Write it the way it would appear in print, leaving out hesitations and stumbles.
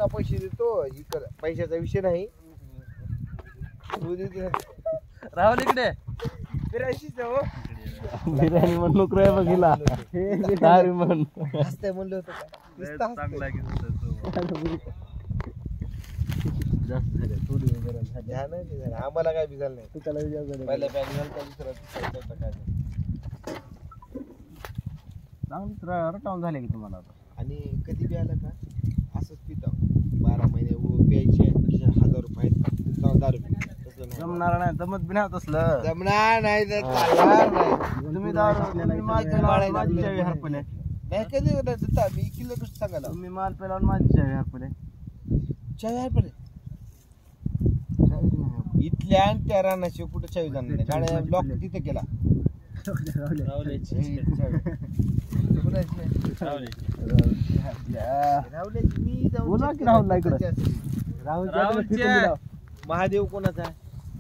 पुन्हा पैसे देतो पैशाचा विषय नाही राहुल इकडे फिरायचीच हो बिर्याणी म्हणून रे बघिला सारी म्हण हसते म्हणलं होतं का चांगला की जास्त झाले थोडी वगैरे झाली ध्यान नाही झालं. आम्हाला काय बिझाल नाही तू त्याला विचार पहिल्या बॅग घालता दुसरा चौथा काय चांगलीच रटावून झाले की तुम्हाला आता आणि कधी बी आलं का असंच पितो 12 महिने प्यायचे 1000 रुपये दारू तसं नाही जमणार नाही जमत बी नाही तसलं जमणार नाही तर चालणार नाही तुम्ही दारू माझी चावी हरपले नाही कधी देता मी किलो कसं सांगायला तुम्ही माल पेला माझी चावी हरपले चावी आहे पण इथल्या आणि त्या रानाशिवाय कुठं चावी जाणार नाही गाड्या लॉक तिथे केला बोला की राहुलला इकडं महादेव कोणाचा आहे